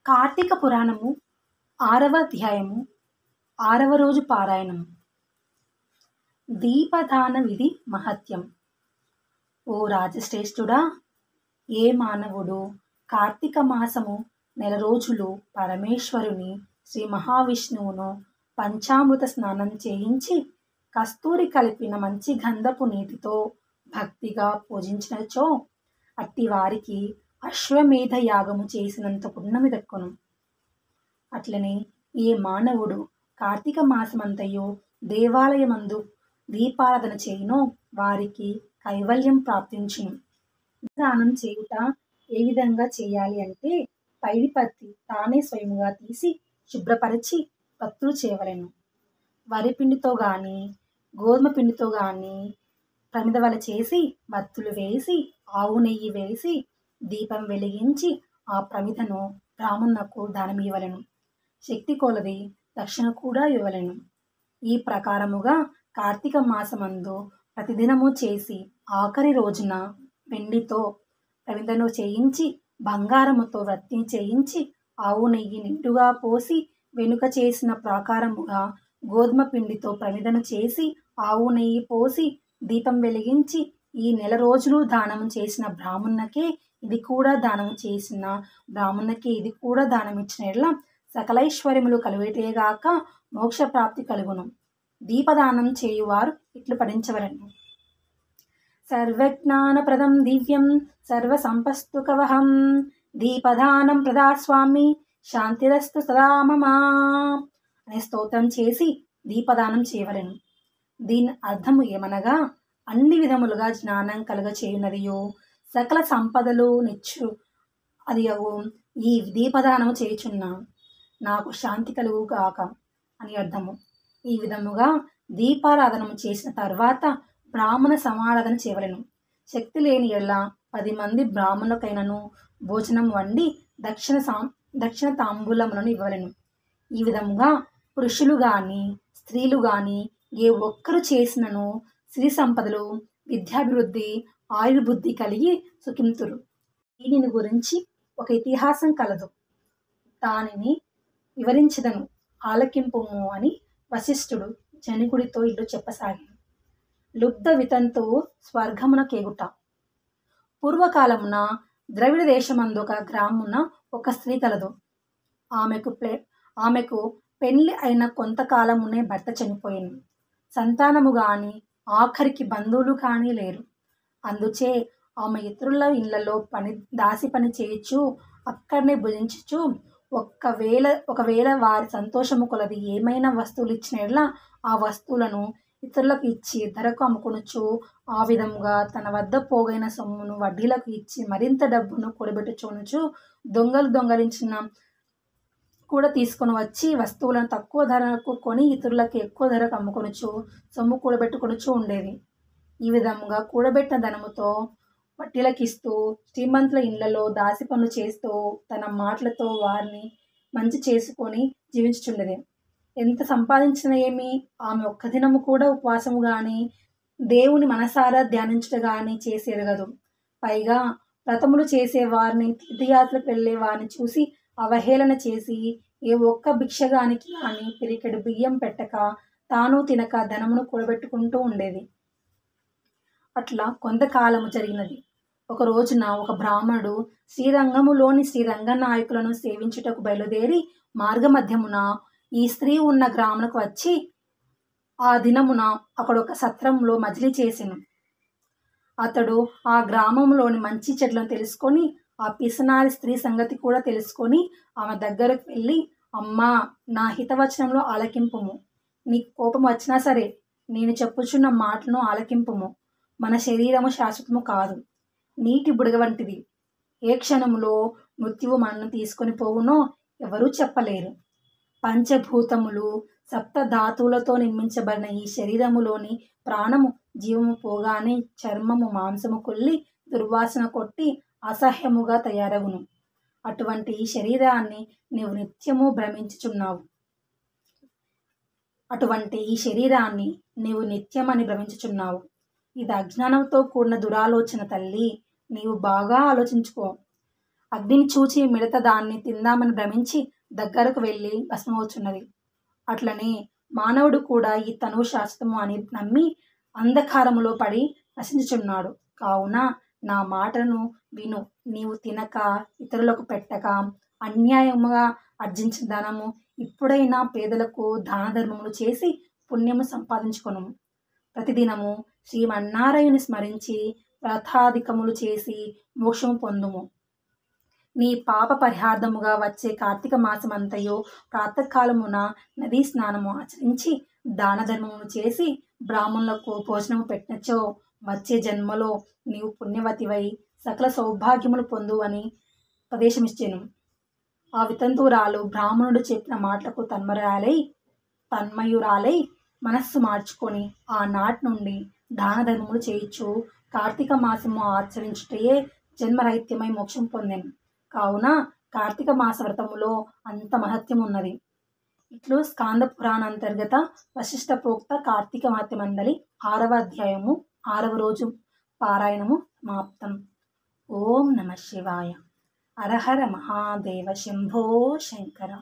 కార్తీక పురాణము 6వ అధ్యాయము 6వ రోజు పారాయణం. దీపదాన విధి మహత్యం. ఓ రాజశ్రేష్ఠుడా, ఏ మానవుడు కార్తీక మాసము నెల రోజులు పరమేశ్వరుని శ్రీ మహావిష్ణువును పంచామృత స్నానం చేయించి కస్తూరి కలిపిన మంచి గంధపు నీటితో భక్తిగా పూజించినచో అట్టి వారికి అశ్వమేధ యాగము చేసినంత పుణ్యము దక్కును. అట్లనే ఏ మానవుడు కార్తీక మాసమంతయు దేవాలయమందు దీపారాధన చేయునో వారికి కైవల్యం ప్రాప్తించును. దానం చేయుట ఏ విధంగా చేయాలి అంటే, పైడి పత్తి తానే స్వయముగా తీసి శుభ్రపరిచి భక్తులు చేయవలెను. వరి పిండితో కానీ గోధుమ పిండితో కానీ ప్రమిద వల చేసి వత్తులు వేసి ఆవు నెయ్యి వేసి దీపం వెలిగించి ఆ ప్రమిదను బ్రాహ్మణునకు దానమివ్వలెను. శక్తి కొలది దక్షిణ కూడా ఇవ్వలెను. ఈ ప్రకారముగా కార్తీక మాసమందు ప్రతిదినము చేసి ఆఖరి రోజున వెండితో ప్రమిదను చేయించి బంగారముతో వత్తి చేయించి ఆవు నెయ్యి నిండుగా పోసి వెనుక చేసిన ప్రాకారముగా గోధుమ పిండితో ప్రమిదను చేసి ఆవు నెయ్యి పోసి దీపం వెలిగించి ఈ నెల రోజులు దానం చేసిన బ్రాహ్మణునకే ఇది కూడా దానం చేసిన బ్రాహ్మణునకే ఇది కూడా దానం ఇచ్చిన ఎడల సకలైశ్వర్యములు కలుగుటేగాక మోక్ష ప్రాప్తి కలుగును. దీపదానం చేయువారు ఇట్లు పఠించవలెను. సర్వజ్ఞానప్రదం దివ్యం సర్వసంపస్తు కవహం దీపదానం ప్రదా స్వామి శాంతిరస్తు సదా మమ అనే స్తోత్రం చేసి దీపదానం చేయవలెను. దీని అర్థము ఏమనగా, అన్ని విధములుగా జ్ఞానం కలుగ చేయునదియో సకల సంపదలు నిచ్చు అది ఈ దీపదానము చేయుచున్నా నాకు శాంతి కలుగుగాక అని అర్థము. ఈ విధముగా దీపారాధనము చేసిన తర్వాత బ్రాహ్మణ సమారాధన చేయవలెను. శక్తి లేని ఎడల 10 మంది బ్రాహ్మణులకైనను భోజనం వండి దక్షిణ తాంబూలములను ఇవ్వవలెను. ఈ విధముగా పురుషులు గాని స్త్రీలు గాని ఏ ఒక్కరు చేసినను సిరి సంపదలు విద్యాభివృద్ధి ఆయుర్బుద్ధి కలిగి సుఖింతురు. దీనిని గురించి ఒక ఇతిహాసం కలదు, దానిని వివరించదను ఆలకింపుము అని వశిష్ఠుడు జనకుడితో ఇల్లు చెప్పసాగాను. లుబ్ధ వితంతు స్వర్గమున కేగుట. పూర్వకాలమున ద్రవిడ దేశమందు ఒక గ్రామమున ఒక స్త్రీ కలదు. ఆమెకు పెళ్లి అయిన కొంతకాలమునే భర్త చనిపోయింది. సంతానము గాని ఆఖరికి బంధువులు కానీ లేరు. అందుచే ఆమె ఇతరుల ఇళ్లలో దాసి పని చేయొచ్చు, అక్కడనే భుజించచ్చు. ఒకవేళ వారి సంతోషము కొలది ఏమైనా వస్తువులు ఇచ్చినట్లా ఆ వస్తువులను ఇతరులకు ఇచ్చి ధరకు అమ్ముకొనొచ్చు. ఆ విధముగా తన వద్ద పోగైన సొమ్మును వడ్డీలకు ఇచ్చి మరింత డబ్బును కూడబెట్టుకొనొచ్చు. దొంగలించిన కూడా తీసుకొని వచ్చి వస్తువులను తక్కువ ధరకు కొని ఇతరులకు ఎక్కువ ధరకు అమ్ముకొనొచ్చు, సొమ్ము కూడబెట్టుకొనొచ్చు ఉండేది. ఈ విధముగా కూడబెట్టిన ధనముతో వడ్డీలకు ఇస్తూ శ్రీమంతుల ఇళ్లలో దాసి పనులు చేస్తూ తన మాటలతో వారిని మంచి చేసుకొని జీవించుచుండేది. ఎంత సంపాదించిన ఏమి, ఆమె ఒక్క దినము కూడా ఉపవాసము గాని దేవుని మనసారా ధ్యానించుట గాని చేసి ఎరగదు. పైగా వ్రతములు చేసే వారిని తీర్థయాత్రకు వెళ్లే వారిని చూసి అవహేళన చేసి ఏ ఒక్క భిక్షగానికి కానీ పిరికెడు బియ్యం పెట్టక తాను తినక ధనమును కూడబెట్టుకుంటూ ఉండేది. అట్లా కొంతకాలము జరిగినది. ఒక రోజున ఒక బ్రాహ్మణుడు శ్రీరంగములోని శ్రీరంగనాయకులను సేవించుటకు బయలుదేరి మార్గమధ్యమున ఈ స్త్రీ ఉన్న గ్రామునకు వచ్చి ఆ దినమున అక్కడొక సత్రంలో మజిలీ చేసెను. అతడు ఆ గ్రామంలోని మంచి చెడ్లను తెలుసుకొని ఆ పిసనారి స్త్రీ సంగతి కూడా తెలుసుకొని ఆమె దగ్గరకు వెళ్ళి, అమ్మా, నా హితవచనంలో ఆలకింపుము. నీకు కోపం వచ్చినా సరే నేను చెప్పుచున్న మాటలను ఆలకింపుము. మన శరీరము శాశ్వతము కాదు, నీటి బుడగ వంటిది. ఏ క్షణములో మృత్యువు మనను తీసుకొని పోవునో ఎవరూ చెప్పలేరు. పంచభూతములు 7 ధాతువులతో నిర్మించబడిన ఈ శరీరములోని ప్రాణము జీవము పోగానే చర్మము మాంసము కుళ్ళి దుర్వాసన కొట్టి అసహ్యముగా తయారగును. అటువంటి ఈ శరీరాన్ని నీవు నిత్యము భ్రమించుచున్నావు. ఇది అజ్ఞానంతో కూడిన దురాలోచన తల్లి, నీవు బాగా ఆలోచించుకో. అగ్నిని చూచి మిడత దాన్ని తిందామని భ్రమించి దగ్గరకు వెళ్ళి భస్మమవుచున్నది. అట్లనే మానవుడు కూడా ఈ తనువు శాశ్వతము అని నమ్మి అంధకారములో పడి నశించుచున్నాడు. కావున నా మాటను విను. నీవు తినక, ఇతరులకు పెట్టక, అన్యాయముగా ఆర్జించిన ధనము ఇప్పుడైనా పేదలకు దాన ధర్మములు చేసి పుణ్యము సంపాదించుకొను. ప్రతిదినము శ్రీమన్నారాయణుని స్మరించి వ్రతాధికములు చేసి మోక్షము పొందుము. నీ పాప పరిహార్థముగా వచ్చే కార్తీక మాసమంతయు ప్రాతకాలమున నదీ స్నానము ఆచరించి దాన ధర్మమును చేసి బ్రాహ్మణులకు భోజనము పెట్టినచో వచ్చే జన్మలో నీవు పుణ్యవతివై సకల సౌభాగ్యములు పొందు అని ఉపదేశమిచ్చెను. ఆ వితంతువురాలు బ్రాహ్మణుడు చెప్పిన మాటలకు తన్మయురాలై మనస్సు మార్చుకొని ఆనాటి నుండి దాన ధర్మములు చేయించు కార్తీక మాసము ఆచరించుటయే జన్మరహిత్యమై మోక్షం పొందాను. కావున కార్తీక మాస వ్రతములో అంత మహత్యం ఉన్నది. ఇట్లు స్కాంద పురాణ అంతర్గత వశిష్ఠ ప్రోక్త కార్తీక మహత్య మండలి 6వ అధ్యాయము 6వ రోజు పారాయణము సమాప్తం. ఓం నమ శివాయ. హర హర మహాదేవ శంభో శంకర.